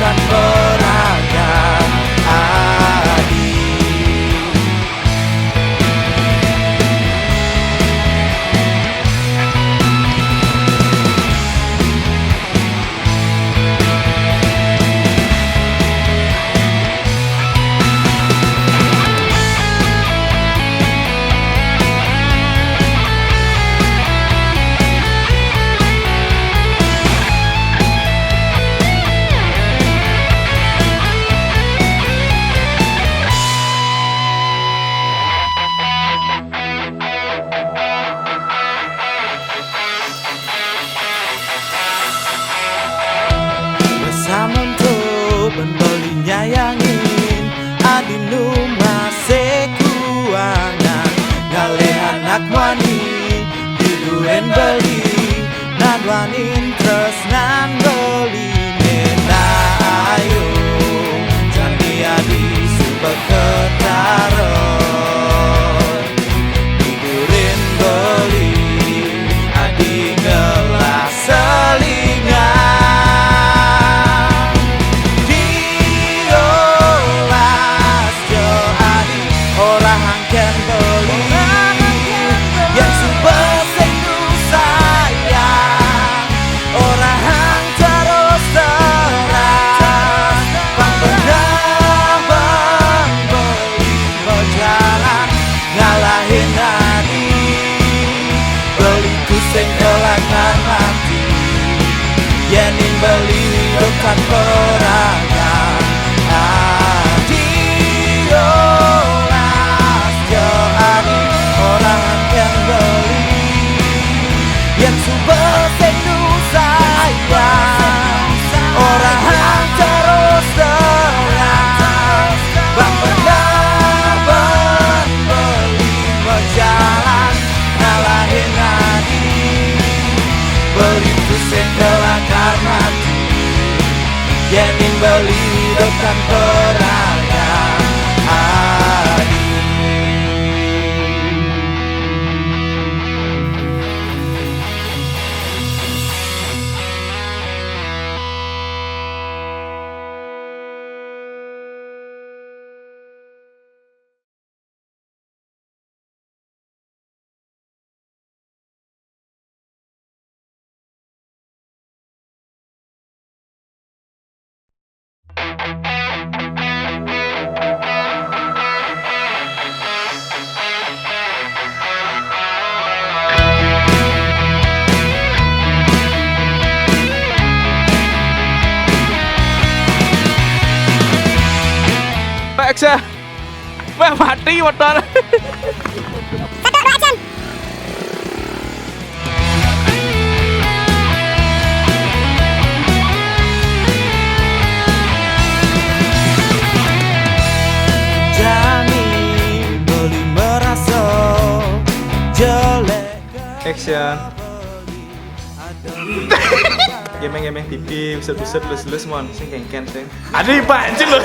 hidupkan peragaan adil. Bersama untuk membelinya yang ingin adinu masih kuangan galih anak wani diduen beli nan wanin tresnan beli nena ayo jani adi subek ketaron tidurin beli adi ngelas selingan yenin beli hidupkan peragaan adiolas jadi orang yang beli yang subel sendu sayang orang yang terus terang bang benar beli berjalan ngalahin adi beli kusen kelakar mati yenin beli hidupkan peragaan adil. Action. Wah, mati motor. Jani beli merasa jelek. Action. Gemeng-gemeng pipi, buset-buset lus-lus mon, sing kengken sing. Adi pancen lho.